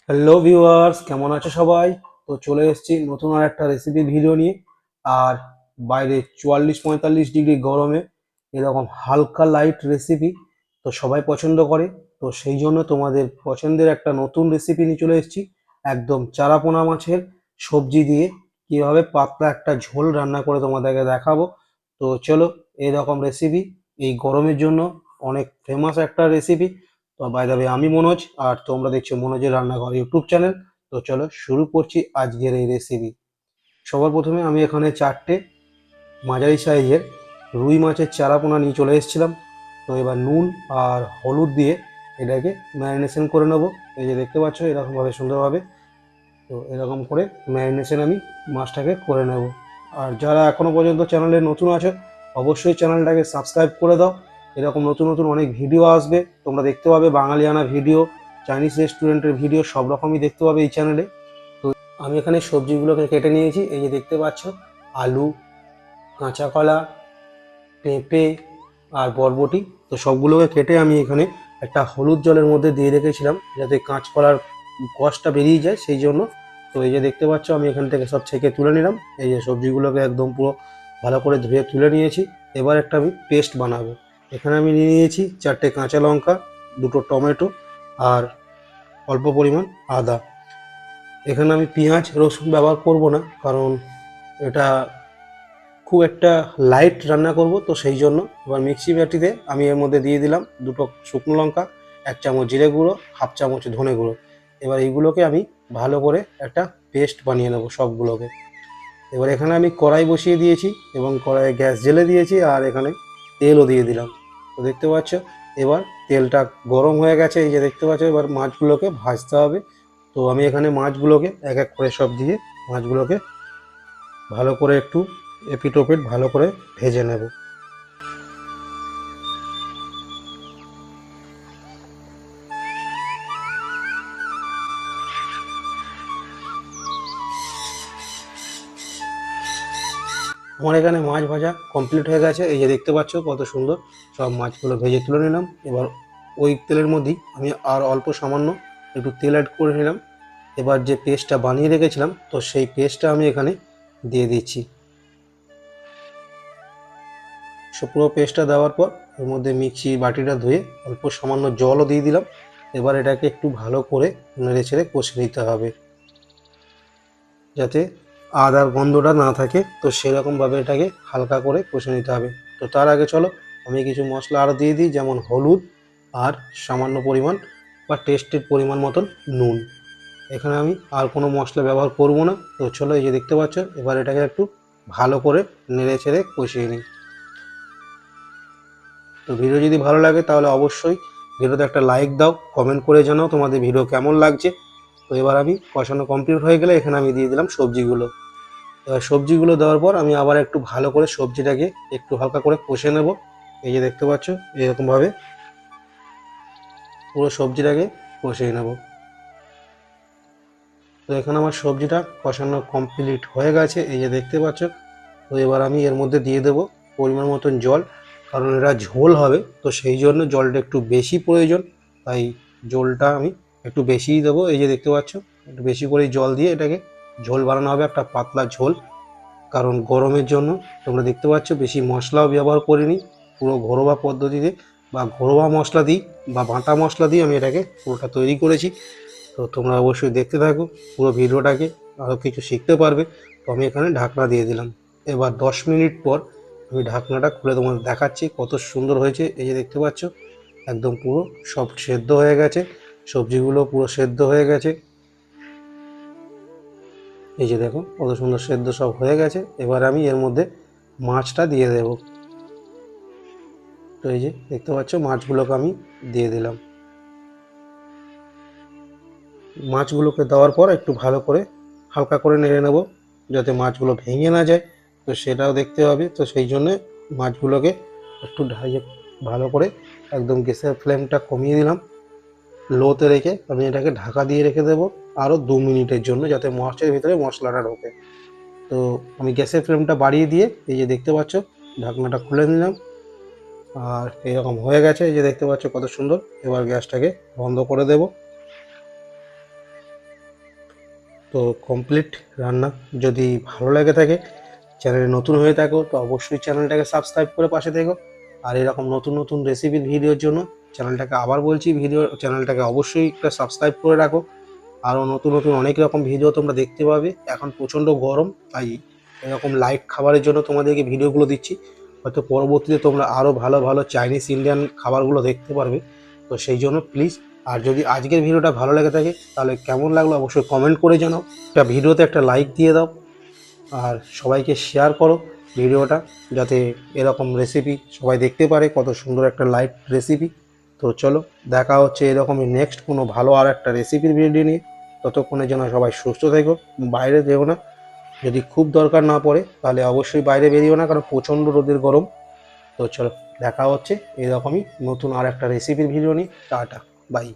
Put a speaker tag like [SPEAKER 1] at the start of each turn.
[SPEAKER 1] Hello viewers, কেমন আছে সবাই? তো চলে এসেছি নতুন আর একটা রেসিপি ভিডিও নিয়ে। আর বাইরে 44-45 ডিগ্রি গরমে এরকম হালকা লাইট রেসিপি তো সবাই পছন্দ করে। তো সেই জন্য তোমাদের পছন্দের একটা নতুন রেসিপি নিয়ে চলে এসেছি। একদম চারাপোনা মাছের সবজি দিয়ে কীভাবে পাতলা একটা ঝোল রান্না করে তোমাদেরকে দেখাবো। তো চলো, এরকম রেসিপি এই গরমের জন্য অনেক ফেমাস একটা রেসিপি। তো বাই দ্য ওয়ে, আমি মনোজ, আর তোমরা দেখছো মনোজের রান্নাঘর ইউটিউব চ্যানেল। তো চলো শুরু করছি আজকের এই রেসিপি। সবার প্রথমে আমি এখানে 4টে মাঝারি সাইজের রুই মাছের চারাপোনা নিয়ে চলে এসেছিলাম। তো এবার নুন আর হলুদ দিয়ে এটাকে ম্যারিনেশন করে নেবো। এই যে দেখতে পাচ্ছ এরকমভাবে সুন্দরভাবে। তো এরকম করে ম্যারিনেশন আমি মাছটাকে করে নেব। আর যারা এখনও পর্যন্ত চ্যানেলে নতুন আছে, অবশ্যই চ্যানেলটাকে সাবস্ক্রাইব করে দাও। এরকম নতুন নতুন অনেক ভিডিও আসবে, তোমরা দেখতে পাবে বাঙালিয়ানা ভিডিও, চাইনিজ রেস্টুরেন্টের ভিডিও, সব রকমই দেখতে পাবে এই চ্যানেলে। তো আমি এখানে সবজিগুলোকে কেটে নিয়েছি, এই যে দেখতে পাচ্ছ আলু, কাঁচা কলা, পেঁপে আর বরবটি। তো সবগুলোকে কেটে আমি এখানে একটা হলুদ জলের মধ্যে দিয়ে রেখেছিলাম যাতে কাঁচকলার কষটা বেরিয়ে যায়, সেই জন্য। তো এই যে দেখতে পাচ্ছ আমি এখান থেকে সব ছেঁকে তুলে নিলাম। এই যে সবজিগুলোকে একদম পুরো ভালো করে ধুয়ে তুলে নিয়েছি। এবার একটা আমি পেস্ট বানাবো। এখানে আমি নিয়ে নিয়েছি 4টে কাঁচা লঙ্কা, 2টো টমেটো আর অল্প পরিমাণ আদা। এখানে আমি পেঁয়াজ রসুন ব্যবহার করব না, কারণ এটা খুব একটা লাইট রান্না করব, তো সেই জন্য। এবার মিক্সি বাটিতে আমি এর মধ্যে দিয়ে দিলাম 2টো শুকনো লঙ্কা, 1 চামচ জিরে গুঁড়ো, হাফ চামচ ধনে গুঁড়ো। এবার এইগুলোকে আমি ভালো করে একটা পেস্ট বানিয়ে নেব সবগুলোকে। এবার এখানে আমি কড়াই বসিয়ে দিয়েছি এবং কড়াইয়ে গ্যাস জ্বেলে দিয়েছি, আর এখানে তেলও দিয়ে দিলাম। তো দেখতে পাচ্ছ এবার তেলটা গরম হয়ে গেছে, এই যে দেখতে পাচ্ছ। এবার মাছগুলোকে ভাজতে হবে। তো আমি এখানে মাছগুলোকে এক এক করে সব দিয়ে মাছগুলোকে ভালো করে একটু এপিট ওপিট ভালো করে ভেজে নেব। আমার এখানে মাছ ভাজা কমপ্লিট হয়ে গেছে, এই যে দেখতে পাচ্ছ কত সুন্দর সব মাছগুলো ভেজে তুলে নিলাম। এবার ওই তেলের মধ্যেই আমি আর অল্প সামান্য একটু তেল অ্যাড করে নিলাম। এবার যে পেস্টটা বানিয়ে রেখেছিলাম, তো সেই পেস্টটা আমি এখানে দিয়ে দিচ্ছি। সব পুরো পেস্টটা দেওয়ার পর এর মধ্যে মিক্সি বাটিটা ধুয়ে অল্প সামান্য জলও দিয়ে দিলাম। এবার এটাকে একটু ভালো করে নেড়ে ছেড়ে কষে নিতে হবে যাতে আদার গন্ধটা না থাকে। তো সেরকমভাবে এটাকে হালকা করে কষে নিতে হবে। তো তার আগে চলো আমি কিছু মশলা আরও দিয়ে দিই, যেমন হলুদ আর সামান্য পরিমাণ বা টেস্টের পরিমাণ মতন নুন। এখানে আমি আর কোনো মশলা ব্যবহার করব না। তো চলো, এই যে দেখতে পাচ্ছ এবার এটাকে একটু ভালো করে নেড়ে ছেড়ে কষিয়ে নিই। তো ভিডিও যদি ভালো লাগে তাহলে অবশ্যই ভিডিওতে একটা লাইক দাও, কমেন্ট করে জানাও তোমাদের ভিডিও কেমন লাগছে। তো এবার আমি কষানো কমপ্লিট হয়ে গেলে এখানে আমি দিয়ে দিলাম সবজিগুলো। এবার সবজিগুলো দেওয়ার পর আমি আবার একটু ভালো করে সবজিটাকে একটু হালকা করে কষে নেব। এই যে দেখতে পাচ্ছ এরকমভাবে পুরো সবজিটাকে কষিয়ে নেব। তো এখানে আমার সবজিটা কষানো কমপ্লিট হয়ে গেছে, এই যে দেখতে পাচ্ছ। তো এবার আমি এর মধ্যে দিয়ে দেবো পরিমাণ মতন জল, কারণ এটা ঝোল হবে, তো সেই জন্য জলটা একটু বেশি প্রয়োজন। তাই জলটা আমি একটু বেশিই দেবো। এই যে দেখতে পাচ্ছ একটু বেশি করেই জল দিয়ে এটাকে ঝোল বানানো হবে, একটা পাতলা ঝোল। কারণ গরমের জন্য তোমরা দেখতে পাচ্ছ বেশি মশলাও ব্যবহার করিনি, পুরো ঘরোয়া পদ্ধতিতে বা ঘরোয়া মশলা দিই বা বাটা মশলা দিয়ে আমি এটাকে পুরোটা তৈরি করেছি। তো তোমরা অবশ্যই দেখতে থাকো পুরো ভিডিওটাকে, আরও কিছু শিখতে পারবে। তো আমি এখানে ঢাকনা দিয়ে দিলাম। এবার 10 মিনিট পর আমি ঢাকনাটা খুলে তোমাদের দেখাচ্ছি কত সুন্দর হয়েছে। এই যে দেখতে পাচ্ছ একদম পুরো সব সেদ্ধ হয়ে গেছে, সবজিগুলো পুরো সেদ্ধ হয়ে গেছে। এই যে দেখো কত সুন্দর সেদ্ধ সব হয়ে গেছে। এবার আমি এর মধ্যে মাছটা দিয়ে দেব। তো এই যে দেখতে পাচ্ছ মাছগুলোকে আমি দিয়ে দিলাম। মাছগুলোকে দেওয়ার পর একটু ভালো করে হালকা করে নেড়ে নেব যাতে মাছগুলো ভেঙে না যায়। তো সেটাও দেখতে হবে, তো সেই জন্যে মাছগুলোকে একটু ভালো করে একদম গ্যাসের ফ্লেমটা কমিয়ে দিলাম। লোতে রেখে আমি এটাকে ঢাকা দিয়ে রেখে দেবো আরও 2 মিনিটের জন্য, যাতে মাছের ভিতরে মশলাটা ঢোকে। তো আমি গ্যাসের ফ্লেমটা বাড়িয়ে দিয়ে এই যে দেখতে পাচ্ছ ঢাকনাটা খুলে নিলাম। আর এরকম হয়ে গেছে, এই যে দেখতে পাচ্ছ কত সুন্দর। এবার গ্যাসটাকে বন্ধ করে দেব। তো কমপ্লিট রান্না। যদি ভালো লেগে থাকে, চ্যানেলে নতুন হয়ে থাকো তো অবশ্যই চ্যানেলটাকে সাবস্ক্রাইব করে পাশে থেকো। আর এরকম নতুন নতুন রেসিপির ভিডিওর জন্য চ্যানেলটাকে আবার বলছি, চ্যানেলটাকে অবশ্যই একটা সাবস্ক্রাইব করে রাখো। আরও নতুন নতুন অনেক রকম ভিডিও তোমরা দেখতে পাবে। এখন প্রচণ্ড গরম, তাই এরকম লাইট খাবারের জন্য তোমাদেরকে ভিডিওগুলো দিচ্ছি। হয়তো পরবর্তীতে তোমরা আরও ভালো ভালো চাইনিজ ইন্ডিয়ান খাবারগুলো দেখতে পারবে। তো সেই জন্য প্লিজ, আর যদি আজকের ভিডিওটা ভালো লেগে থাকে তাহলে কেমন লাগলো অবশ্যই কমেন্ট করে জানাও। একটা ভিডিওতে একটা লাইক দিয়ে দাও আর সবাইকে শেয়ার করো ভিডিওটা, যাতে এরকম রেসিপি সবাই দেখতে পারে, কত সুন্দর একটা লাইট রেসিপি। তো চলো, দেখা হচ্ছে এরকমই নেক্সট কোনো ভালো আর একটা রেসিপির ভিডিও নিয়ে। ততক্ষণে যেন সবাই সুস্থ থেকো, বাইরে যেও না। যদি খুব দরকার না পড়ে তাহলে অবশ্যই বাইরে বেরিও না, কারণ প্রচণ্ড রোদের গরম। তো চলো, দেখা হচ্ছে এরকমই নতুন আর একটা রেসিপির ভিডিও নিয়ে। Tata, by.